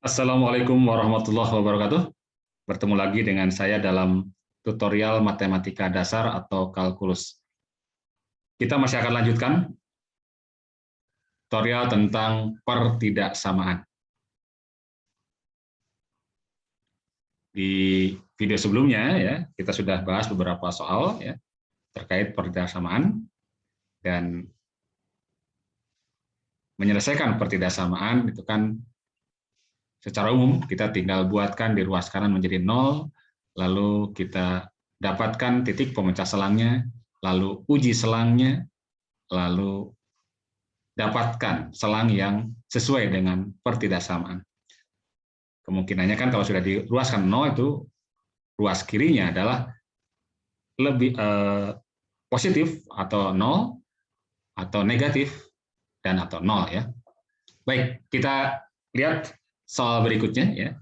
Assalamualaikum warahmatullahi wabarakatuh. Bertemu lagi dengan saya dalam tutorial matematika dasar atau kalkulus. Kita masih akan lanjutkan tutorial tentang pertidaksamaan. Di video sebelumnya ya, kita sudah bahas beberapa soal ya terkait pertidaksamaan dan menyelesaikan pertidaksamaan itu kan secara umum kita tinggal buatkan di ruas kanan menjadi 0, lalu kita dapatkan titik pemecah selangnya, lalu uji selangnya, lalu dapatkan selang yang sesuai dengan pertidaksamaan. Kemungkinannya kan kalau sudah diruaskan 0 itu ruas kirinya adalah lebih positif atau 0 atau negatif dan atau 0 ya. Baik, kita lihat soal berikutnya ya.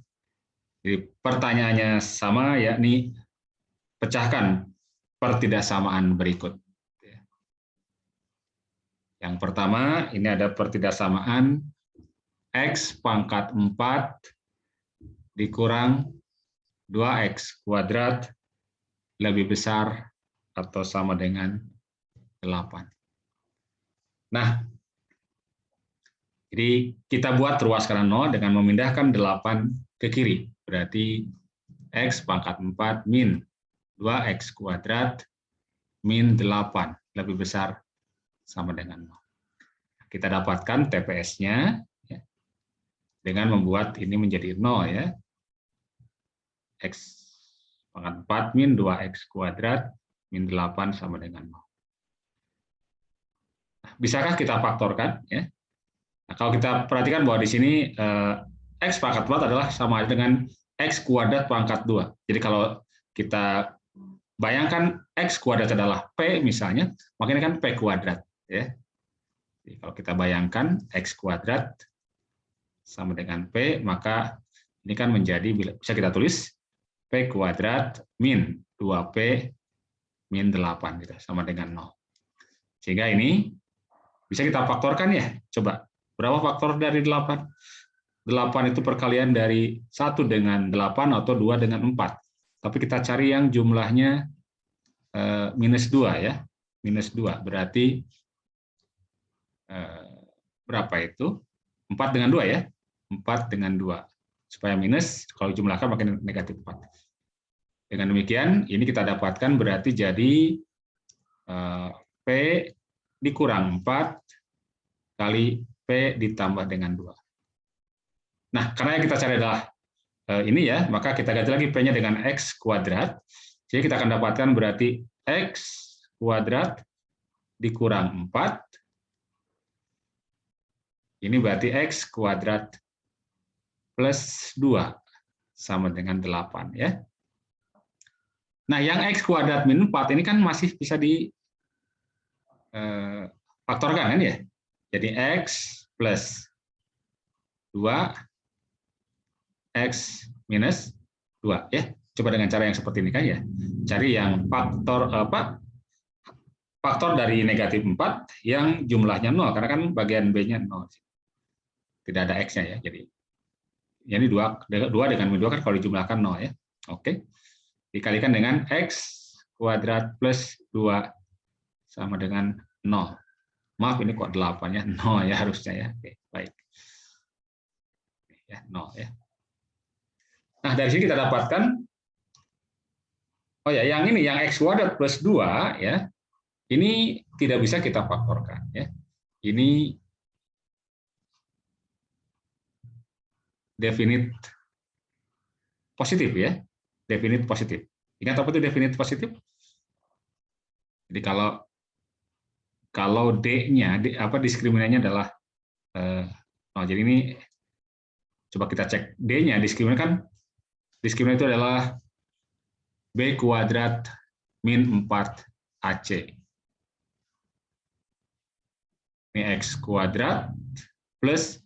Jadi pertanyaannya sama, yakni pecahkan pertidaksamaan berikut. Yang pertama, ini ada pertidaksamaan X pangkat 4 dikurang 2X kuadrat lebih besar atau sama dengan 8. Nah, jadi kita buat ruas kanan 0 dengan memindahkan 8 ke kiri. Berarti X pangkat 4 min 2X kuadrat min 8 lebih besar sama dengan 0. Kita dapatkan TPS-nya ya, dengan membuat ini menjadi 0 ya. X pangkat 4 min 2X kuadrat min 8 sama dengan 0. Nah, bisakah kita faktorkan ya? Nah, kalau kita perhatikan bahwa di sini X pangkat 4 adalah sama dengan X kuadrat pangkat 2. Jadi kalau kita bayangkan X kuadrat adalah P misalnya, maka ini kan P kuadrat ya. Jadi kalau kita bayangkan X kuadrat sama dengan P, maka ini kan menjadi, bisa kita tulis P kuadrat min 2P min 8 gitu, sama dengan 0. Sehingga ini bisa kita faktorkan ya. Coba, berapa faktor dari 8? 8 itu perkalian dari 1 dengan 8 atau 2 dengan 4. Tapi kita cari yang jumlahnya minus 2 ya. Minus 2 berarti berapa itu? 4 dengan 2 ya. 4 dengan 2. Supaya minus, kalau jumlahkan makin negatif 4. Dengan demikian, ini kita dapatkan berarti jadi P dikurang 4 kali P ditambah dengan 2. Nah, karena yang kita cari adalah ini ya, maka kita ganti lagi P-nya dengan X kuadrat. Jadi kita akan dapatkan berarti X kuadrat dikurang 4. Ini berarti X kuadrat plus 2 sama dengan 8 ya. Nah, yang X kuadrat min 4 ini kan masih bisa difaktorkan kan ya. Jadi X plus 2 X minus 2 ya. Coba dengan cara yang seperti ini kan ya. Cari yang faktor dari negatif 4 yang jumlahnya 0 karena kan bagian B-nya 0. Tidak ada X-nya ya. Jadi ini 2 dengan min 2 kan kalau dijumlahkan 0 ya. Oke. Dikalikan dengan X kuadrat plus 2 sama dengan 0. Maaf ini kok 8 ya, 0 ya harusnya ya. Oke, baik. Ya, 0 ya. Nah, dari sini kita dapatkan yang ini yang X kuadrat plus 2 ya. Ini tidak bisa kita faktorkan ya. Ini definite positif ya. Definite positif. Ingat apa itu definite positif? Jadi kalau D-nya diskriminannya adalah jadi ini coba kita cek D-nya diskriminan itu adalah B kuadrat min 4 AC. Ini X kuadrat plus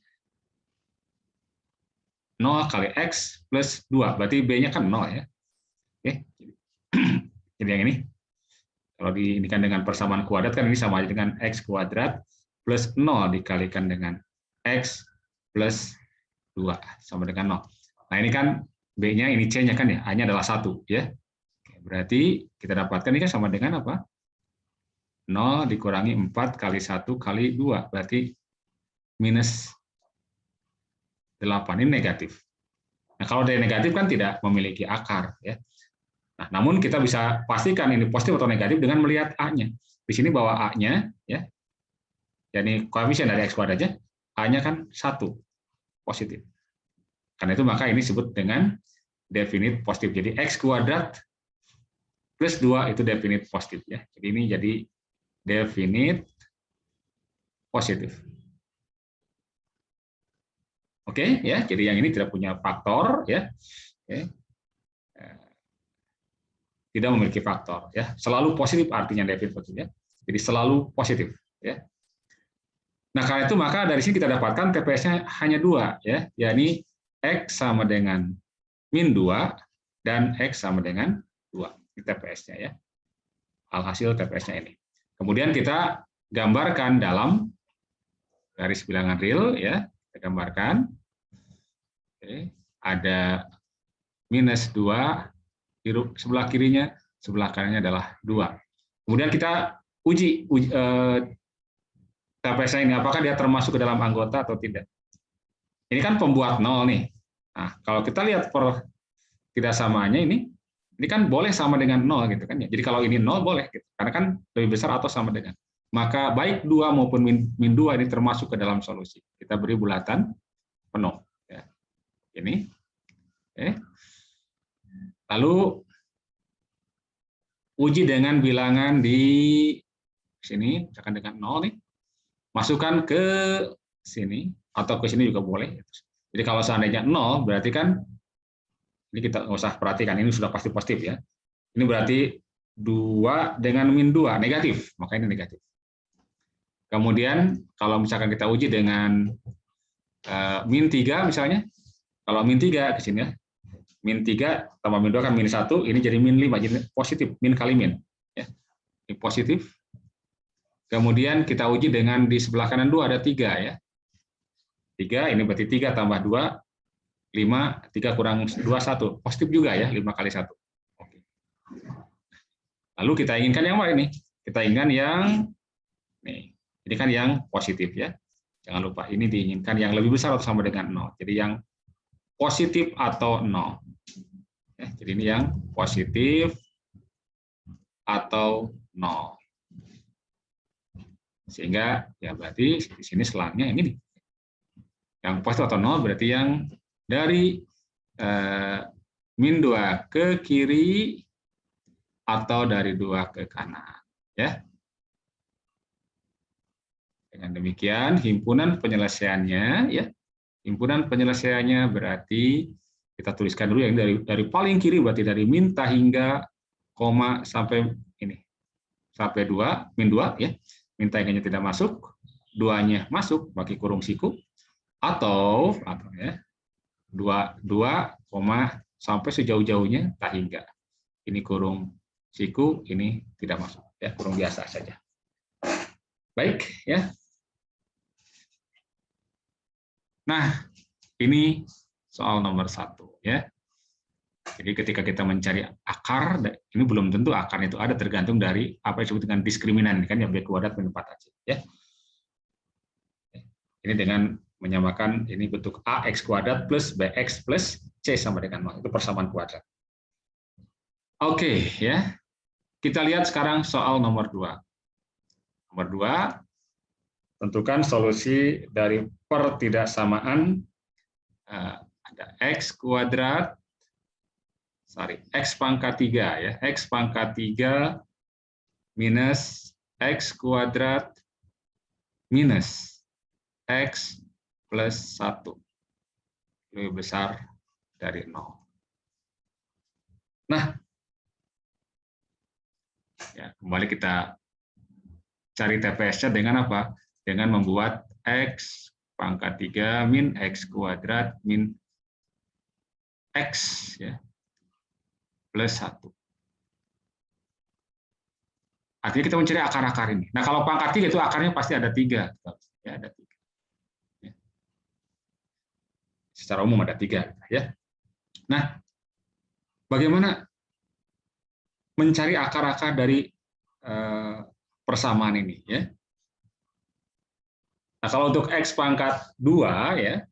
0 kali X plus 2. Berarti B-nya kan 0 ya. Oke. Jadi yang ini. Kalau diindikan dengan persamaan kuadrat kan ini sama aja dengan X kuadrat plus 0 dikalikan dengan X plus 2 sama dengan 0. Nah, ini kan B-nya, ini C-nya kan ya, A-nya adalah 1 ya. Berarti kita dapatkan ini kan sama dengan apa? 0 dikurangi 4 kali 1 kali 2, berarti minus 8, ini negatif. Nah, kalau dari negatif kan tidak memiliki akar ya. Nah, namun kita bisa pastikan ini positif atau negatif dengan melihat A-nya. Di sini bahwa A-nya ya, yakni koefisien dari X kuadratnya, A-nya kan 1 positif. Karena itu maka ini disebut dengan definite positif. Jadi X kuadrat plus 2 itu definite positif ya. Jadi ini jadi definite positif. Oke ya, jadi yang ini tidak punya faktor ya. Oke. Tidak memiliki faktor ya. Selalu positif artinya definite positif ya. Jadi selalu positif ya. Nah, karena itu maka dari sini kita dapatkan TPS-nya hanya 2 ya, yakni X sama dengan min 2 dan X sama dengan 2. Ini TPS-nya ya. Alhasil TPS-nya ini. Kemudian kita gambarkan dalam garis bilangan real ya. Kita gambarkan. Oke, ada minus 2 di sebelah kirinya, sebelah kanannya adalah 2. Kemudian kita uji TPS-nya ini, apakah dia termasuk ke dalam anggota atau tidak. Ini kan pembuat 0 nih. Nah, kalau kita lihat tidak samanya ini kan boleh sama dengan 0 gitu kan ya. Jadi kalau ini 0 boleh gitu. Karena kan lebih besar atau sama dengan. Maka baik 2 maupun min 2 ini termasuk ke dalam solusi. Kita beri bulatan penuh ya. Ini. Oke. Lalu uji dengan bilangan di sini, misalkan dengan 0 nih. Masukkan ke sini atau ke sini juga boleh. Jadi kalau seandainya 0 berarti kan ini kita nggak usah perhatikan, ini sudah pasti positif ya. Ini berarti 2 dengan min 2 negatif, maka ini negatif. Kemudian kalau misalkan kita uji dengan min 3 misalnya, kalau min 3 ke sini ya, min 3 tambah min 2 kan min 1, ini jadi min 5, jadi positif, min kali min. Ya. Ini positif. Kemudian kita uji dengan di sebelah kanan 2 ada 3 ya. 3, ini berarti 3 tambah 2, 5, 3 kurang 2, 1. Positif juga ya, 5 kali 1. Oke. Lalu kita inginkan yang mana ini? Kita inginkan yang, nih, ini kan yang positif ya. Jangan lupa, ini diinginkan yang lebih besar atau sama dengan 0. Jadi yang positif atau 0. Ya, jadi ini yang positif atau 0. Sehingga ya berarti di sini selangnya ini nih. Yang positif atau 0 berarti yang dari min 2 ke kiri atau dari 2 ke kanan. Ya. Dengan demikian himpunan penyelesaiannya ya. Himpunan penyelesaiannya berarti kita tuliskan dulu yang dari paling kiri berarti dari min hingga koma sampai ini. Sampai 2, min 2 ya. Min hingga tidak masuk, 2-nya masuk bagi kurung siku atau ya 2 koma sampai sejauh-jauhnya tak hingga. Ini kurung siku, ini tidak masuk ya, kurung biasa saja. Baik ya. Nah, ini soal nomor 1 ya. Jadi ketika kita mencari akar, ini belum tentu akar itu ada, tergantung dari apa yang disebut dengan diskriminan, kan ya, B kuadrat min 4AC ya. Ini dengan menyamakan ini bentuk AX kuadrat plus BX plus C sama dengan 0, itu persamaan kuadrat. Oke ya. Kita lihat sekarang soal nomor 2. Nomor 2, tentukan solusi dari pertidaksamaan ada X kuadrat, X pangkat 3 ya, X pangkat 3 minus X kuadrat minus X plus 1 lebih besar dari 0. Nah, ya, kembali kita cari TPS-nya dengan apa? Dengan membuat X pangkat 3 min X kuadrat min X ya, plus 1. Artinya kita mencari akar-akar ini. Nah, kalau pangkat 3 itu akarnya pasti ada 3. Ya, ada 3. Ya. secara umum ada 3 ya. Nah, bagaimana mencari akar-akar dari persamaan ini ya? Nah, kalau untuk X pangkat 2 ya,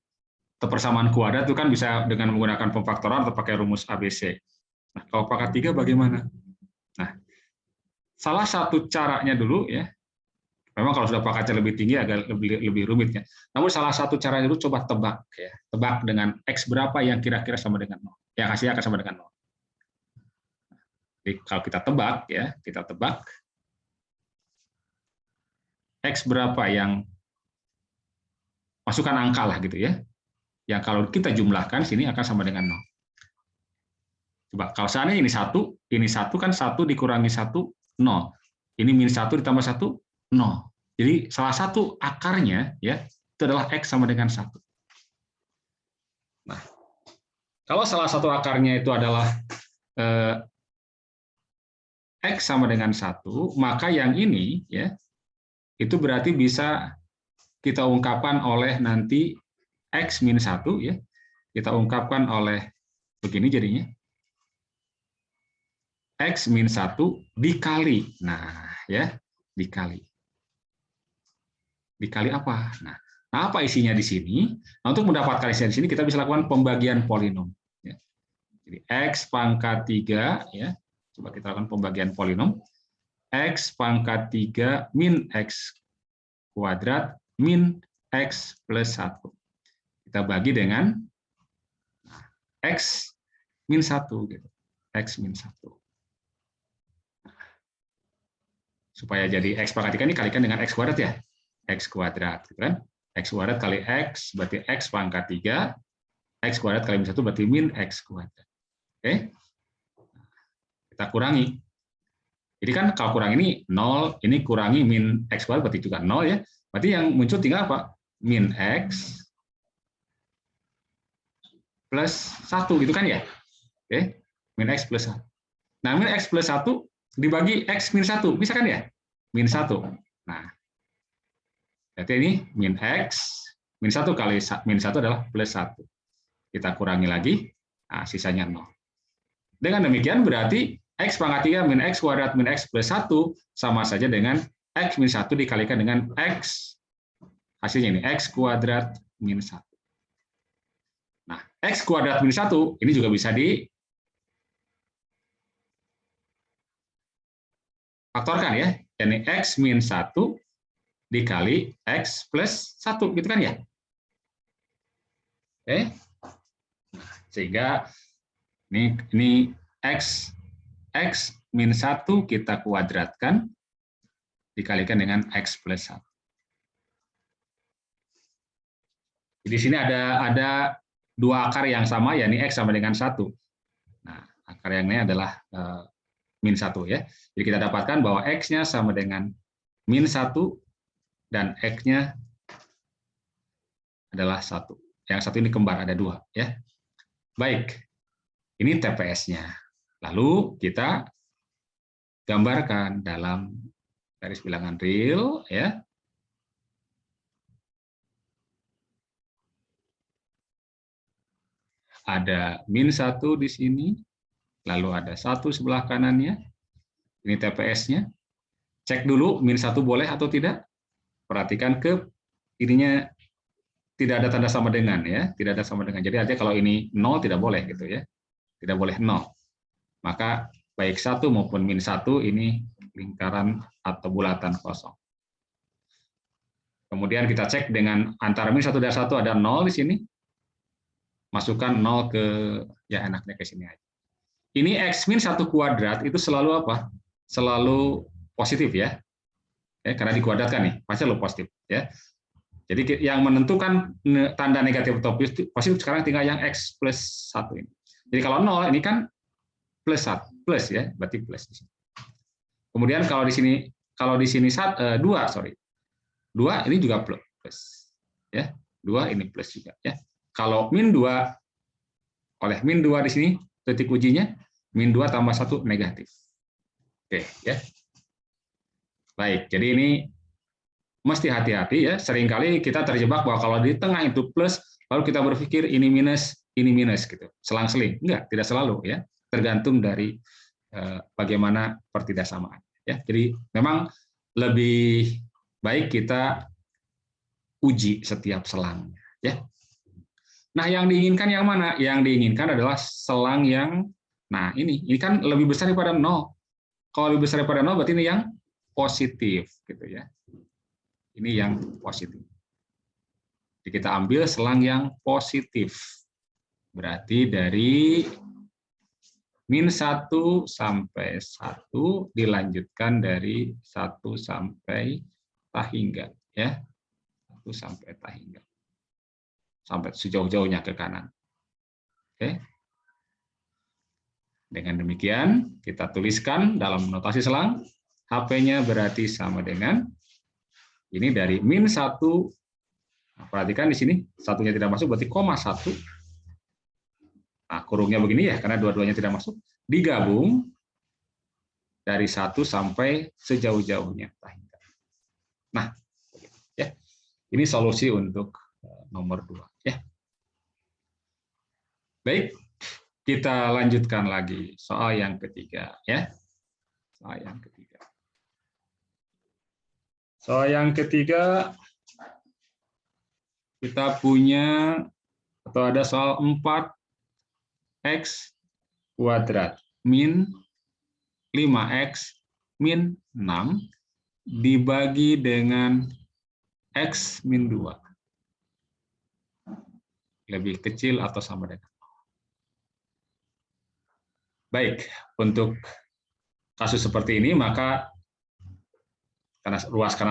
atau persamaan kuadrat itu kan bisa dengan menggunakan pemfaktoran atau pakai rumus ABC. Nah, kalau pangkat 3 bagaimana? Nah, salah satu caranya dulu ya, memang kalau sudah pangkatnya lebih tinggi agak lebih rumit ya. Namun salah satu caranya dulu coba tebak ya. Tebak dengan X berapa yang kira-kira sama dengan 0. Yang hasilnya akan sama dengan 0. Jadi kalau kita tebak ya, kita tebak X berapa yang masukkan angka lah gitu ya. Yang kalau kita jumlahkan sini akan sama dengan 0. Coba kalau seandainya ini 1 kan 1 dikurangi 1, 0. Ini min 1 ditambah 1, 0. Jadi salah satu akarnya ya itu adalah X sama dengan 1. Nah, kalau salah satu akarnya itu adalah X sama dengan 1, maka yang ini ya itu berarti bisa kita ungkapkan oleh nanti X min 1 ya. Kita ungkapkan oleh begini jadinya. X min 1 dikali. Nah, ya, dikali. Dikali apa? Nah, apa isinya di sini? Nah, untuk mendapatkan isinya di sini kita bisa lakukan pembagian polinom ya. Jadi X pangkat 3 ya. Coba kita lakukan pembagian polinom. X pangkat 3 min X kuadrat min X plus 1. Kita bagi dengan X min 1 gitu. X min 1. Supaya jadi X pangkat 3 ini kalikan dengan X kuadrat ya. X kuadrat gitu kan. X kuadrat kali X berarti X pangkat 3. X kuadrat kali min 1 berarti min X kuadrat. Oke. Kita kurangi. Jadi kan kalau kurang ini 0, ini kurangi min X kuadrat berarti juga 0 ya. Berarti yang muncul tinggal apa? Min X plus 1 gitu kan ya. Oke. Min X plus 1. Nah, min X plus 1 dibagi X min 1. Bisa kan ya? Min 1. Nah, berarti ini min X, min 1 kali min 1 adalah plus 1. Kita kurangi lagi, nah, sisanya 0. Dengan demikian berarti X pangkat 3 min X kuadrat min X plus 1 sama saja dengan X min 1 dikalikan dengan X, hasilnya ini, X kuadrat min 1. Nah, X kuadrat min 1 ini juga bisa difaktorkan ya, yakni X min 1 dikali X plus 1, gitu kan ya? Oke. Sehingga ini X min 1 kita kuadratkan dikalikan dengan X plus 1. Di sini ada 2 akar yang sama, yakni X sama dengan 1. Nah, akar yang ini adalah min 1 ya. Jadi kita dapatkan bahwa X-nya sama dengan min 1 dan X-nya adalah 1. Yang satu ini kembar, ada 2 ya. Baik, ini TPS-nya. Lalu kita gambarkan dalam garis bilangan real ya. Ada min 1 di sini, lalu ada 1 sebelah kanannya. Ini TPS-nya. Cek dulu min 1 boleh atau tidak. Perhatikan ke ininya tidak ada tanda sama dengan ya, tidak ada sama dengan. Jadi artinya kalau ini 0 tidak boleh gitu ya. Tidak boleh 0. Maka baik 1 maupun min 1 ini lingkaran atau bulatan kosong. Kemudian kita cek dengan antara min 1 dan 1 ada 0 di sini. Masukkan 0 ke, ya enaknya ke sini aja. Ini X min 1 kuadrat itu selalu apa? Selalu positif ya. Karena dikuadratkan nih, pasti selalu positif ya. Jadi yang menentukan tanda negatif atau positif sekarang tinggal yang X plus 1 ini. Jadi kalau 0 ini kan plus 1, plus ya, berarti plus di sini. Kemudian kalau di sini 2, sorry. 2 ini juga plus. Ya, 2 ini plus juga ya. Kalau min 2 oleh min 2 di sini titik ujinya min 2 tambah 1 negatif. Oke, ya. Baik, jadi ini mesti hati-hati ya. Seringkali kita terjebak bahwa kalau di tengah itu plus, lalu kita berpikir ini minus gitu. Selang-seling. Enggak, tidak selalu ya. Tergantung dari bagaimana pertidaksamaan ya. Jadi memang lebih baik kita uji setiap selang ya. Nah, yang diinginkan yang mana? Yang diinginkan adalah selang yang ini kan lebih besar daripada 0. Kalau lebih besar daripada 0 berarti ini yang positif gitu ya. Ini yang positif. Jadi kita ambil selang yang positif. Berarti dari -1 sampai 1 dilanjutkan dari 1 sampai tahingga ya. 1 sampai tahingga. Sampai sejauh-jauhnya ke kanan. Oke. Dengan demikian kita tuliskan dalam notasi selang HP-nya berarti sama dengan ini dari -1. Nah, perhatikan di sini satunya tidak masuk berarti koma 1. Nah, kurungnya begini ya, karena dua-duanya tidak masuk. Digabung dari 1 sampai sejauh-jauhnya. Nah, ya, ini solusi untuk nomor 2. Ya. Baik, kita lanjutkan lagi soal yang ketiga. Ya. Soal yang ketiga. Soal yang ketiga, kita punya atau ada soal 4x kuadrat min 5x min 6 dibagi dengan x min 2. Lebih kecil atau sama dengan 0. Baik, untuk kasus seperti ini maka karena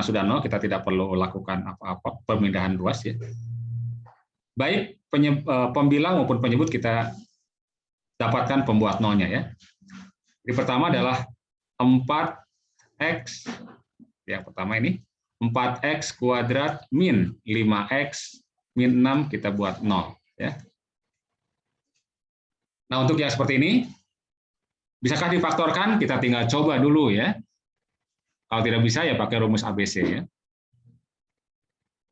sudah 0, kita tidak perlu lakukan apa-apa pemindahan ruas ya. Baik pembilang maupun penyebut kita dapatkan pembuat nolnya ya. Jadi pertama adalah 4x, yang pertama ini 4x kuadrat min 5x min 6 kita buat 0 ya. Nah, untuk yang seperti ini bisakah difaktorkan? Kita tinggal coba dulu ya. Kalau tidak bisa ya pakai rumus ABC ya.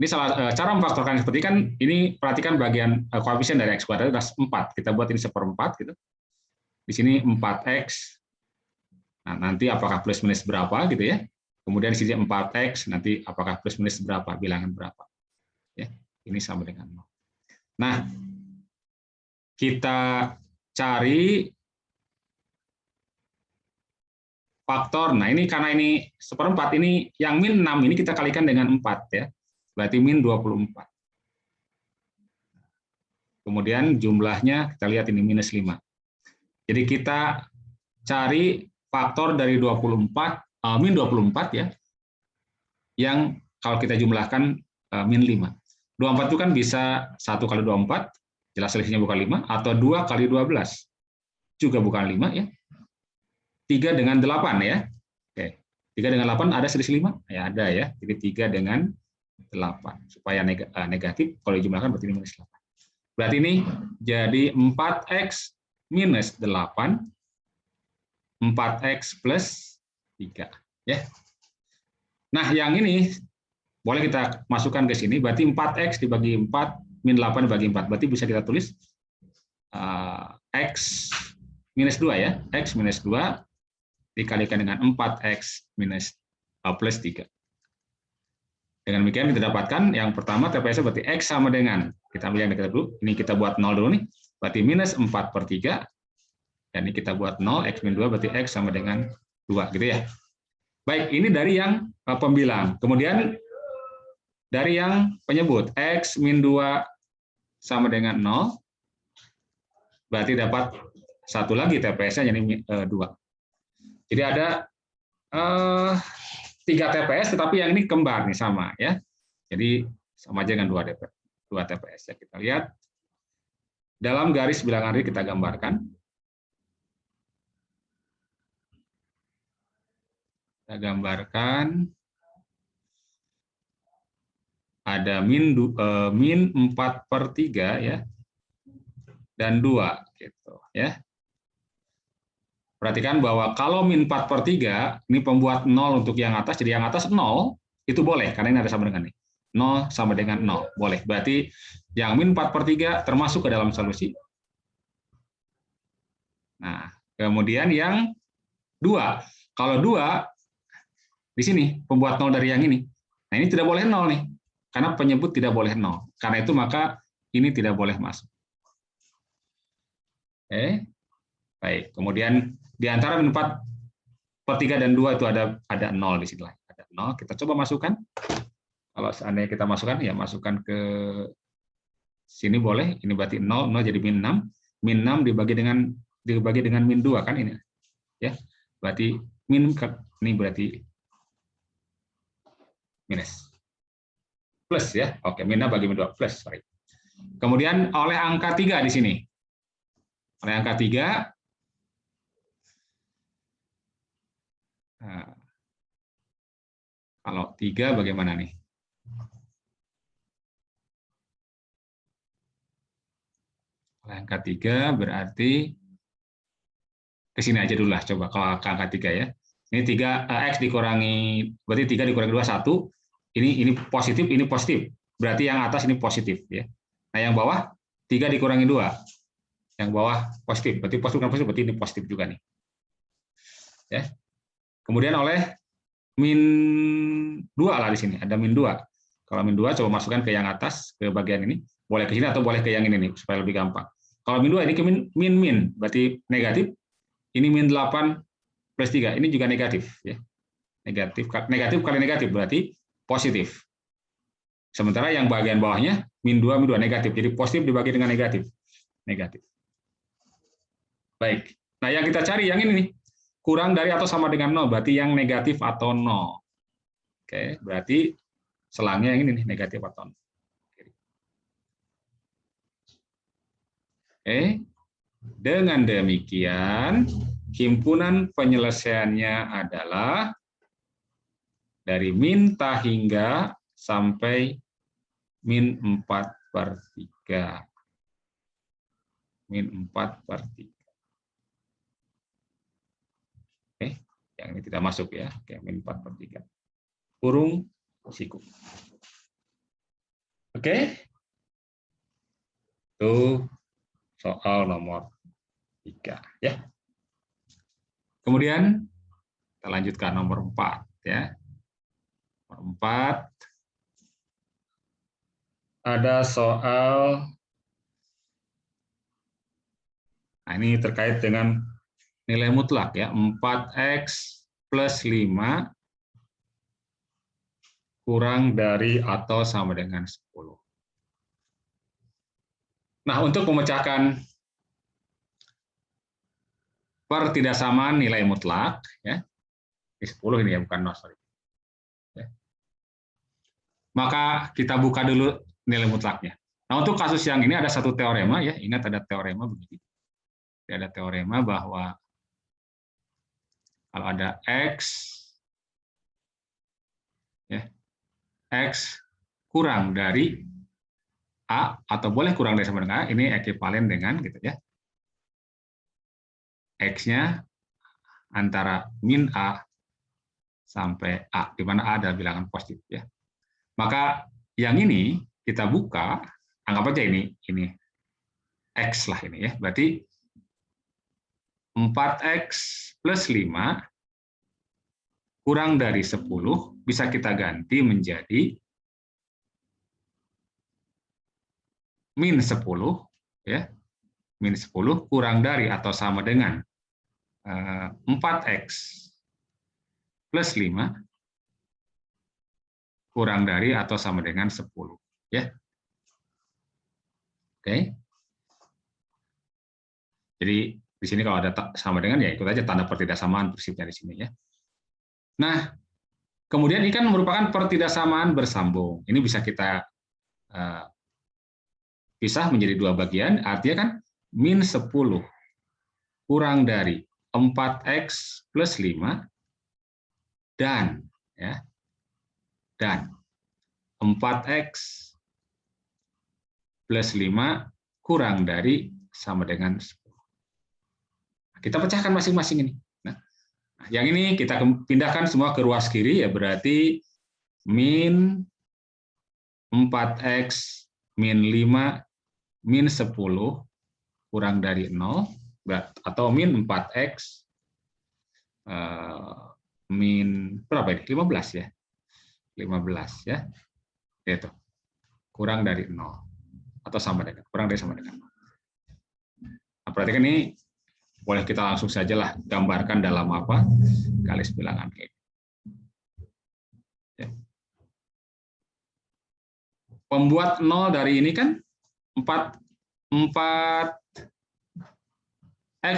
Ini salah cara memfaktorkan seperti kan ini perhatikan bagian koefisien dari x kuadrat adalah 4. Kita buat ini 1/4 gitu. Di sini 4x. Nah, nanti apakah plus minus berapa gitu ya. Kemudian di sini 4x, nanti apakah plus minus berapa, bilangan berapa. Ya, ini sama dengan 0. Nah, kita cari faktor. Nah, ini karena ini 1/4, ini yang min 6 ini kita kalikan dengan 4 ya. Berarti min 24. Kemudian jumlahnya kita lihat ini minus 5. Jadi kita cari faktor dari 24 min 24 ya. Yang kalau kita jumlahkan min 5. 24 itu kan bisa 1 kali 24, jelas selisihnya bukan 5, atau 2 kali 12. Juga bukan 5 ya. 3 dengan 8 ya. Oke. 3 dengan 8 ada selisih 5? Ya ada ya. Jadi 3 dengan 8. Supaya negatif, kalau dijumlahkan berarti ini minus 8. Berarti ini jadi 4x minus 8, 4x plus 3. Ya. Nah, yang ini boleh kita masukkan ke sini, berarti 4x dibagi 4, min 8 dibagi 4. Berarti bisa kita tulis x minus 2 ya. X minus 2 dikalikan dengan 4x minus plus 3. Dengan demikian kita dapatkan yang pertama TPS berarti X sama dengan, kita ambil yang dekat dulu, ini kita buat 0 dulu nih, berarti minus 4/3, dan ini kita buat 0, X min 2 berarti X sama dengan 2, gitu ya. Baik, ini dari yang pembilang. Kemudian dari yang penyebut, X min 2 sama dengan 0, berarti dapat satu lagi TPS-nya, jadi 2. Jadi ada 3 TPS, tetapi yang ini kembar nih sama ya. Jadi sama aja dengan 2 TPS ya. Kita lihat dalam garis bilangan ini kita gambarkan. Kita gambarkan ada min 4/3 ya. Dan 2 gitu ya. Perhatikan bahwa kalau min 4/3, ini pembuat 0 untuk yang atas, jadi yang atas 0, itu boleh, karena ini ada sama dengan ini. 0 sama dengan 0, boleh. Berarti yang min 4/3 termasuk ke dalam solusi. Nah, kemudian yang 2. Kalau 2, di sini, pembuat 0 dari yang ini. Nah, ini tidak boleh 0 nih, karena penyebut tidak boleh 0. Karena itu maka ini tidak boleh masuk. Oke, baik. Kemudian di antara min 4/3 dan 2 itu ada 0 di sini. Ada 0, kita coba masukkan. Kalau seandainya kita masukkan, ya masukkan ke sini boleh. Ini berarti 0, 0 jadi min 6. Min 6 dibagi dengan min 2 kan ini. Ya. Berarti min ini berarti minus. Plus ya. Oke, min 6 bagi min 2 plus, sorry. Kemudian oleh angka 3 di sini. Oleh angka 3 kalau 3 bagaimana nih? Oleh angka 3 berarti ke sini aja dulu lah, coba kalau angka 3 ya. Ini 3 X dikurangi, berarti 3 dikurangi 2, 1. Ini positif, ini positif. Berarti yang atas ini positif ya. Nah, yang bawah 3 dikurangi 2. Yang bawah positif, berarti positif kan positif, berarti ini positif juga nih. Ya. Kemudian oleh min 2 lah di sini, ada min 2. Kalau min 2 coba masukkan ke yang atas, ke bagian ini. Boleh ke sini atau boleh ke yang ini nih, supaya lebih gampang. Kalau min 2 ini ke min, berarti negatif. Ini min 8 plus 3, ini juga negatif ya. Negatif kali negatif berarti positif. Sementara yang bagian bawahnya min 2 negatif. Jadi positif dibagi dengan negatif. Negatif. Baik. Nah, yang kita cari yang ini nih. Kurang dari atau sama dengan 0, berarti yang negatif atau 0. Oke, berarti selangnya yang ini nih, negatif atau 0. Oke. Dengan demikian, himpunan penyelesaiannya adalah dari min ta hingga sampai min 4/3. Min 4/3. Oke, yang ini tidak masuk ya. Oke, min 4/3. Kurung siku. Oke. Itu soal nomor 3 ya. Kemudian kita lanjutkan nomor 4 ya. Nomor 4 ada soal, nah ini terkait dengan nilai mutlak ya, 4x plus 5 kurang dari atau sama dengan 10. Nah, untuk memecahkan pertidaksamaan nilai mutlak ya, ini 10 ini ya, bukan 0, sorry. Ya. Maka kita buka dulu nilai mutlaknya. Nah, untuk kasus yang ini ada satu teorema ya, ingat ada teorema begini. Ada teorema bahwa kalau ada x ya, x kurang dari A atau boleh kurang dari sama dengan A, ini ekivalen dengan gitu ya. X-nya antara min A sampai A, di mana A adalah bilangan positif ya. Maka yang ini kita buka, anggap aja ini X lah ini ya. Berarti 4x plus 5 kurang dari 10 bisa kita ganti menjadi min 10 ya. Min 10 kurang dari atau sama dengan 4x plus 5 kurang dari atau sama dengan 10 ya. Oke. Jadi di sini kalau ada sama dengan ya ikut aja tanda pertidaksamaan prinsipnya di sini ya. Nah, kemudian ini kan merupakan pertidaksamaan bersambung. Ini bisa kita pisah menjadi dua bagian, artinya kan min 10 kurang dari 4x plus 5 dan 4x plus 5 kurang dari sama dengan 10. Kita pecahkan masing-masing ini. Nah, yang ini kita pindahkan semua ke ruas kiri ya, berarti min 4x min 5 min 10 kurang dari 0, atau min 4x min berapa ini? 15 ya. 15 ya. Itu. Kurang dari 0 atau sama dengan, kurang dari sama dengan 0. Nah, perhatikan ini boleh kita langsung saja lah gambarkan dalam apa? Garis bilangan ini. Ya. Pembuat 0 dari ini kan 4x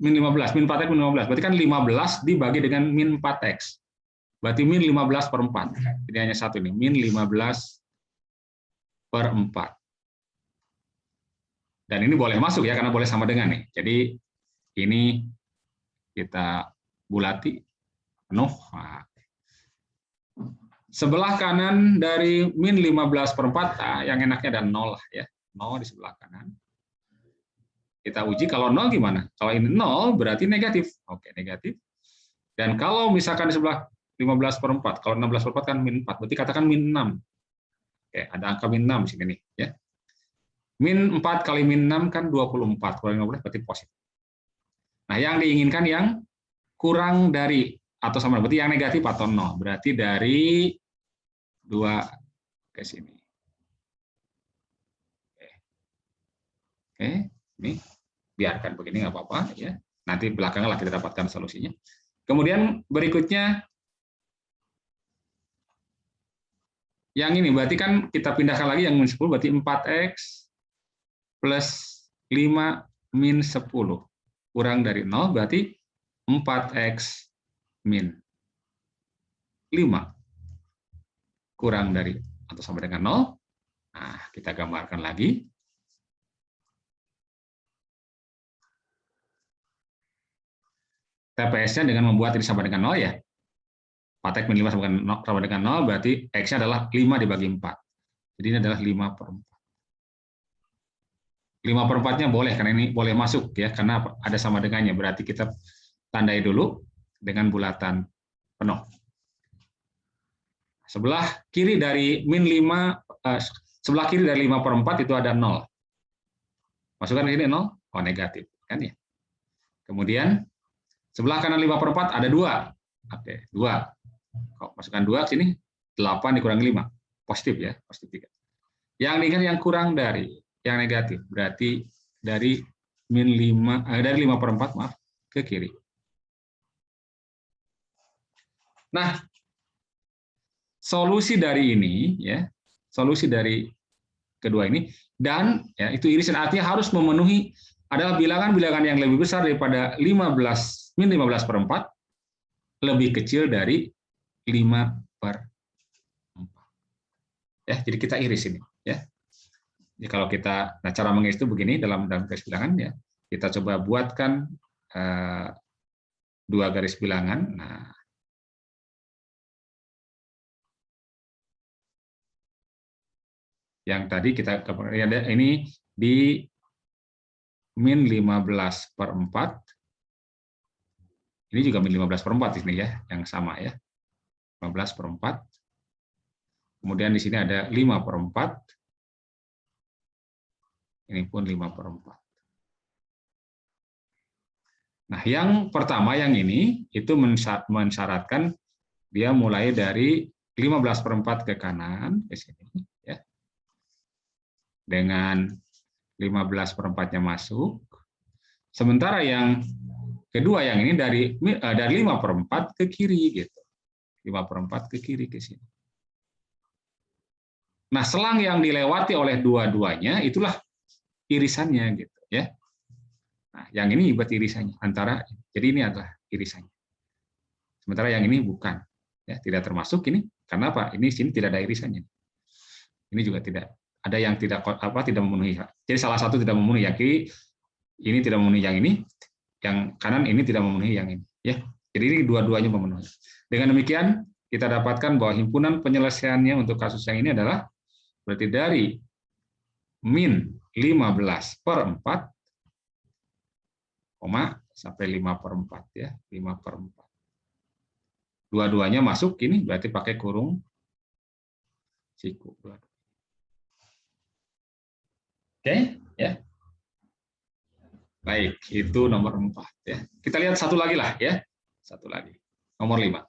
min 15, min 4x min 15. Berarti kan 15 dibagi dengan min 4x. Berarti min 15 per 4. Jadi hanya satu ini, min 15 per 4. Dan ini boleh masuk ya, karena boleh sama dengan nih. Jadi ini kita bulati penuh. Nah, sebelah kanan dari min 15 per 4, nah, yang enaknya ada 0 ya. 0 di sebelah kanan. Kita uji kalau 0 gimana? Kalau ini 0 berarti negatif. Oke, negatif. Dan kalau misalkan di sebelah 15 per 4, kalau 16 per 4 kan min 4, berarti katakan min 6. Oke, ada angka min 6 di sini nih. Ya. Min 4 kali min 6 kan 24, kurang 15 berarti positif. Nah, yang diinginkan yang kurang dari atau sama, berarti yang negatif atau 0. Berarti dari 2 ke sini. Oke, ini biarkan begini nggak apa-apa ya. Nanti belakangan lah kita dapatkan solusinya. Kemudian berikutnya yang ini berarti kan kita pindahkan lagi yang min 10, berarti 4x plus 5 min 10 kurang dari 0, berarti 4x min 5 kurang dari atau sama dengan 0. Nah, kita gambarkan lagi. TPS-nya dengan membuat ini sama dengan 0 ya. 4x min 5 sama dengan 0, berarti x-nya adalah 5 dibagi 4. Jadi ini adalah 5 per 4. 5 per 4-nya boleh, karena ini boleh masuk ya, karena ada sama dengannya. Berarti kita tandai dulu dengan bulatan penuh. Sebelah kiri dari min 5, sebelah kiri dari 5 per 4 itu ada 0. Masukkan ke sini 0, oh negatif. Kan ya. Kemudian sebelah kanan 5 per 4 ada 2. Oke, 2. Kok masukkan 2 ke sini, 8 dikurangi 5. Positif ya, positif 3. Yang ini kan yang kurang dari, yang negatif. Berarti dari min 5, dari 5 per 4, maaf, ke kiri. Nah, solusi dari ini, ya, solusi dari kedua ini, dan ya, itu irisan artinya harus memenuhi adalah bilangan-bilangan yang lebih besar daripada 15, min 15 per 4, lebih kecil dari 5 per 4. Ya, jadi kita iris ini. Ya. Jadi kalau kita, nah cara mengiris itu begini dalam garis bilangan ya. Kita coba buatkan 2 garis bilangan. Nah, yang tadi kita ini di min 15 per 4. Ini juga min 15 per 4 di sini ya, yang sama ya. 15 per 4. Kemudian di sini ada 5 per 4. Ini pun 5 per 4. Nah, yang pertama yang ini itu mensyaratkan dia mulai dari 15 per 4 ke kanan ke sini ya. Dengan 15 per 4-nya masuk. Sementara yang kedua yang ini dari 5 per 4 ke kiri gitu. 5 per 4 ke kiri ke sini. Nah, selang yang dilewati oleh dua-duanya itulah irisannya gitu ya. Nah, yang ini buat irisannya antara, jadi ini adalah irisannya. Sementara yang ini bukan, ya tidak termasuk ini. Karena apa? Ini sini tidak ada irisannya. Ini juga tidak ada yang tidak memenuhi. Jadi salah satu tidak memenuhi, yang kiri ini tidak memenuhi yang ini, yang kanan ini tidak memenuhi yang ini. Ya, jadi ini dua-duanya memenuhi. Dengan demikian kita dapatkan bahwa himpunan penyelesaiannya untuk kasus yang ini adalah berarti dari min 15 per 4, sampai 5 per 4 ya, 5 per 4. Dua-duanya masuk ini berarti pakai kurung siku. Oke, ya. Baik, itu nomor 4 ya. Kita lihat satu lagi lah ya. Satu lagi. Nomor 5.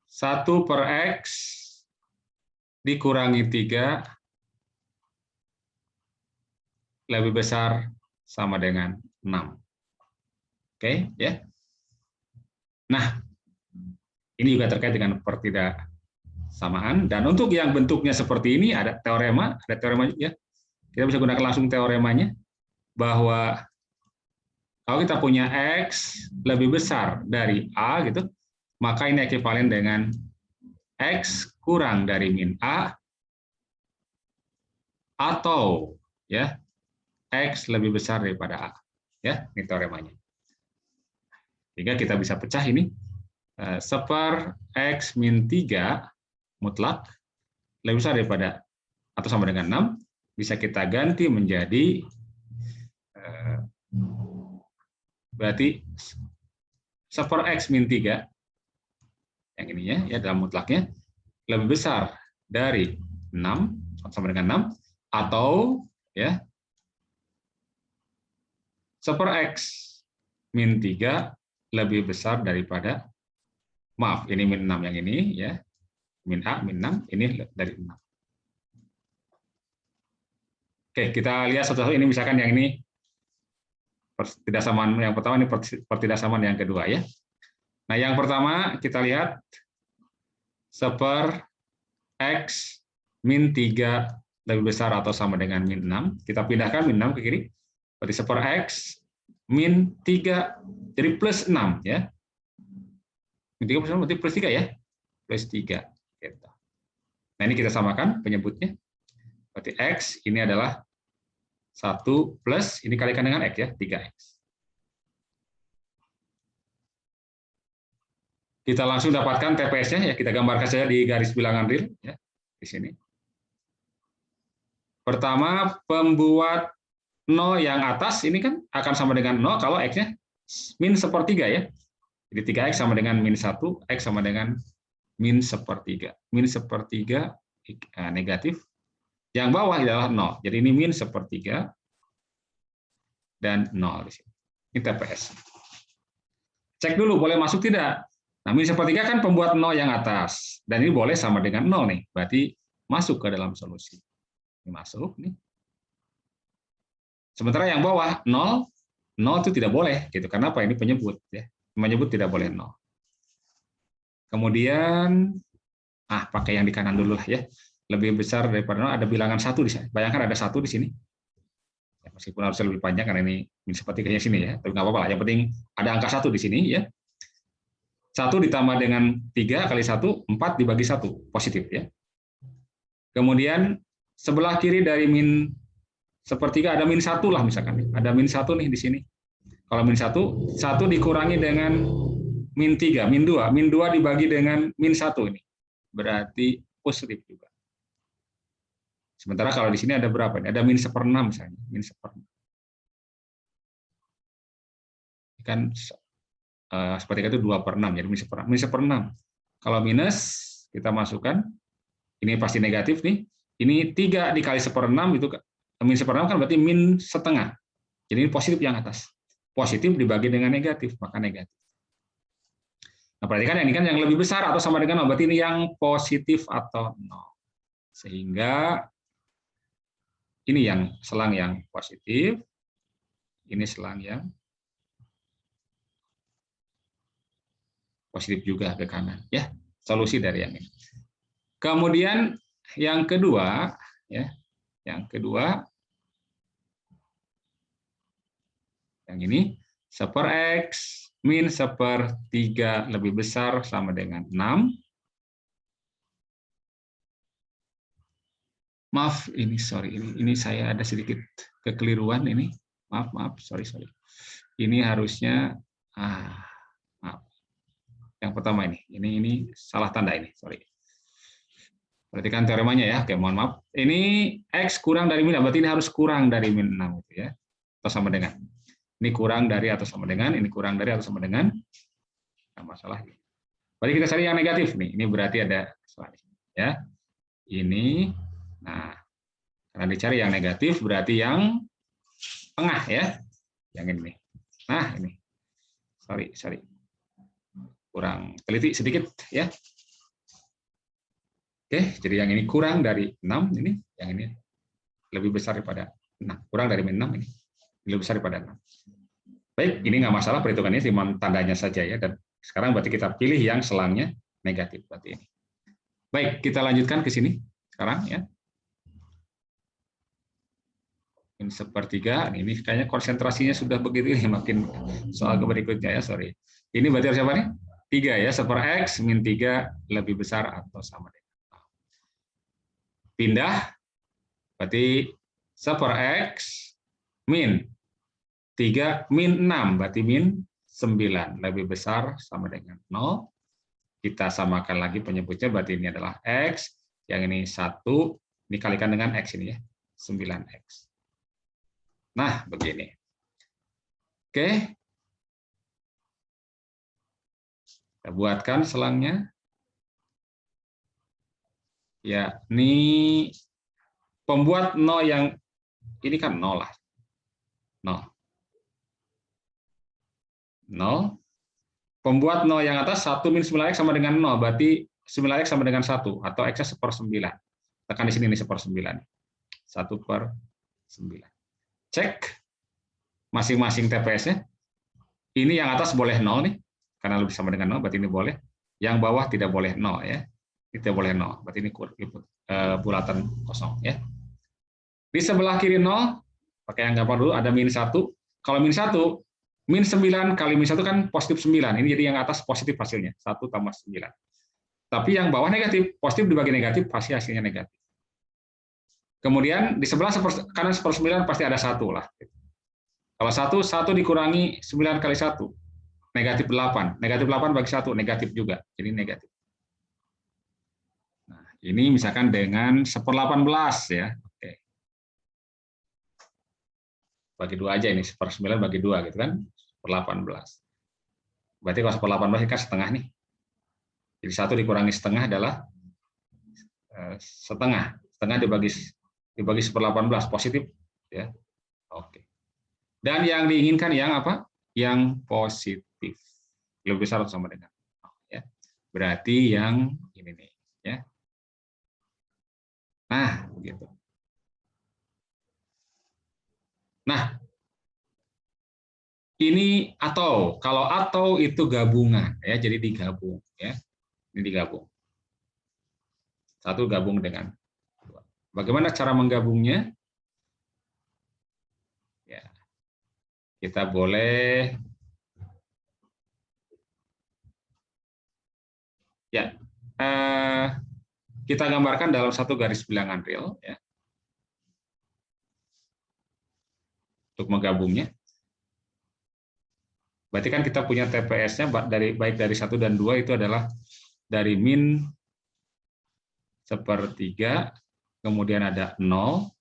1 per X dikurangi 3 lebih besar sama dengan 6. Oke, ya. Nah, ini juga terkait dengan pertidaksamaan, dan untuk yang bentuknya seperti ini ada teorema ya. Kita bisa gunakan langsung teoremanya bahwa kalau kita punya X lebih besar dari A gitu, maka ini ekuivalen dengan X kurang dari min A atau ya X lebih besar daripada A. Ya, ini teoremanya. Sehingga kita bisa pecah ini 1/x min 3 mutlak lebih besar daripada atau sama dengan 6, bisa kita ganti menjadi berarti 1/x min 3 yang ininya ya dalam mutlaknya lebih besar dari 6 sama dengan 6 atau ya 1/x min 3 lebih besar daripada, maaf, ini min 6 yang ini ya, min A, min 6, ini dari 6. Oke, kita lihat satu-satu. Ini misalkan yang ini pertidaksamaan yang pertama, ini pertidaksamaan yang kedua ya. Nah, yang pertama kita lihat 1/x min 3 lebih besar atau sama dengan min 6. Kita pindahkan min 6 ke kiri. Berarti 1/x min 3 jadi plus 6 ya. Min 3 plus 6 berarti plus 3 ya. Plus 3. Nah, ini kita samakan penyebutnya. Berarti X ini adalah 1 plus, ini kalikan dengan X ya, 3X. Kita langsung dapatkan TPS-nya, ya kita gambarkan saja di garis bilangan real, ya, di sini. Pertama, pembuat 0 yang atas, ini kan akan sama dengan 0 kalau X-nya min 1/3 ya. Jadi 3X sama dengan min 1, X sama dengan min 1/3. Min 1/3 negatif. Yang bawah adalah 0. Jadi ini min 1/3 dan 0 di sini. Ini TPS. Cek dulu boleh masuk tidak. Nah, min 1/3 kan pembuat 0 yang atas. Dan ini boleh sama dengan 0 nih. Berarti masuk ke dalam solusi. Ini masuk nih. Sementara yang bawah 0 itu tidak boleh gitu. Karena apa? Ini penyebut ya. Menyebut tidak boleh 0. Kemudian pakai yang di kanan dulu lah ya. Lebih besar daripada 0, ada bilangan 1 di sini. Bayangkan ada 1 di sini. Ya, meskipun harusnya lebih panjang karena ini min 1/3-nya sini ya. Tapi nggak apa-apa lah. Yang penting ada angka 1 di sini ya. 1 ditambah dengan 3 kali 1, 4 dibagi 1, positif ya. Kemudian sebelah kiri dari min 1/3 ada min 1 lah misalkan. Ada min 1 nih di sini. Kalau min 1 dikurangi dengan min 3, min 2. Min 2 dibagi dengan min 1 ini. Berarti positif juga. Sementara kalau di sini ada berapa? Ada min 1/6 misalnya. Min 1/6. Kan seperti itu 2/6, jadi min 1/6. Min 1/6. Kalau minus, kita masukkan. Ini pasti negatif nih. Ini 3 dikali 1/6 itu min 1/6 kan berarti min setengah. Jadi ini positif yang atas. Positif dibagi dengan negatif, maka negatif. Nah, perhatikan ini kan yang lebih besar atau sama dengan 0, berarti ini yang positif atau 0. Sehingga ini yang selang yang positif, ini selang yang positif juga ke kanan, ya. Solusi dari yang ini. Kemudian yang kedua, ya, yang ini 1/x min 1/3 lebih besar sama dengan 6. Maaf, ini saya ada sedikit kekeliruan ini. Maaf, sorry. Ini harusnya maaf. Yang pertama ini salah tanda ini, sorry. Perhatikan teoremanya ya. Oke, mohon maaf. Ini X kurang dari min, berarti ini harus kurang dari min 6 gitu ya. Atau sama dengan. Ini kurang dari atau sama dengan, ini kurang dari atau sama dengan. Nah, masalah ini. Berarti kita cari yang negatif nih. Ini berarti ada ya. Ini, nah, karena dicari yang negatif berarti yang tengah ya, yang ini. Nah ini, sorry, kurang teliti sedikit ya. Oke, jadi yang ini kurang dari 6 ini, yang ini lebih besar daripada 6, kurang dari 6 ini lebih besar daripada 6. Baik, ini nggak masalah perhitungannya, cuma tandanya saja ya. Dan sekarang berarti kita pilih yang selangnya negatif berarti ini. Baik, kita lanjutkan ke sini sekarang ya. Min sepertiga, ini kayaknya konsentrasinya sudah begitu ini, makin soal ke berikutnya ya, sorry. Ini berarti harus apa nih? 3 ya, 1/x min 3 lebih besar atau sama dengan 0. Pindah, berarti 1/x min 3 min 6, berarti min 9, lebih besar sama dengan 0. Kita samakan lagi penyebutnya, berarti ini adalah x, yang ini 1, dikalikan dengan x ini ya, 9x. Nah, begini. Oke. Kita buatkan selangnya. Ya, ini pembuat 0 yang ini kan 0 lah. 0. 0. Pembuat 0 yang atas 1 min 9x sama dengan 0, berarti 9x sama dengan 1, atau x-nya 1/9. Tekan di sini nih 1/9. 1/9. Cek masing-masing TPS-nya. Ini yang atas boleh 0 nih, karena lebih sama dengan 0, berarti ini boleh. Yang bawah tidak boleh 0 ya. Tidak boleh 0, berarti ini bulatan kosong ya. Di sebelah kiri 0, pakai yang gampang dulu, ada min 1. Kalau min 1, min 9 kali min 1 kan positif 9. Ini jadi yang atas positif hasilnya, 1 tambah 9. Tapi yang bawah negatif, positif dibagi negatif, pasti hasilnya negatif. Kemudian di sebelah kanan 1/9 pasti ada 1 lah. Kalau 1 dikurangi 9 kali 1, negatif 8. Negatif 8 bagi 1, negatif juga. Jadi negatif. Nah, ini misalkan dengan 1/18 ya. Oke. Bagi 2 aja ini, 1/9 bagi 2 gitu kan, 1/18. Berarti kalau 1/18 kan setengah nih. Jadi 1 dikurangi setengah adalah setengah. Setengah dibagi 1/18, positif ya. Oke. Dan yang diinginkan yang apa? Yang positif. Lebih besar atau sama dengan 0 ya. Berarti yang ini nih ya. Nah, begitu. Nah, ini atau, kalau atau itu gabungan ya, jadi digabung ya. Ini digabung. 1 gabung dengan 2. Bagaimana cara menggabungnya? Ya. Kita boleh ya. Kita gambarkan dalam satu garis bilangan real ya. Untuk menggabungnya. Berarti kan kita punya TPS-nya baik dari 1 dan 2 itu adalah dari min 1/3, kemudian ada 0,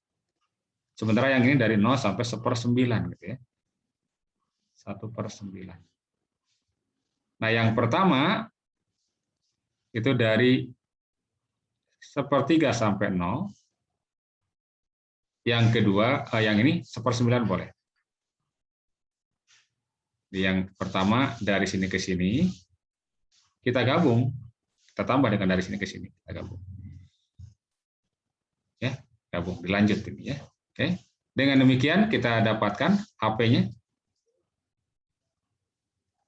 sementara yang ini dari 0 sampai 1/9 gitu ya. 1/9. Nah, yang pertama itu dari 1/3 sampai 0. Yang kedua, yang ini 1/9 boleh. Yang pertama dari sini ke sini, kita gabung, kita tambah dengan dari sini ke sini, kita gabung. Ya, gabung, dilanjut ini ya. Oke. Dengan demikian kita dapatkan HP-nya.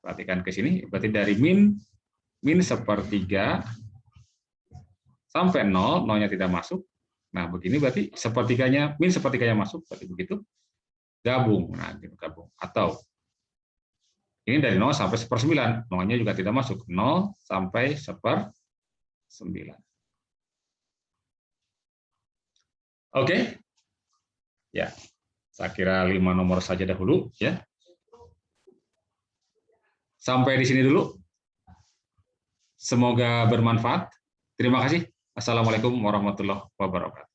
Perhatikan ke sini, berarti dari min 1/3 sampai 0, 0-nya tidak masuk. Nah, begini berarti min 1/3-nya masuk, berarti begitu. Gabung, nah gitu, gabung. Atau ini dari 0 sampai 1/9, 0-nya juga tidak masuk, 0 sampai 1/9. Oke, ya, saya kira 5 nomor saja dahulu, ya. Sampai di sini dulu. Semoga bermanfaat. Terima kasih. Assalamualaikum warahmatullahi wabarakatuh.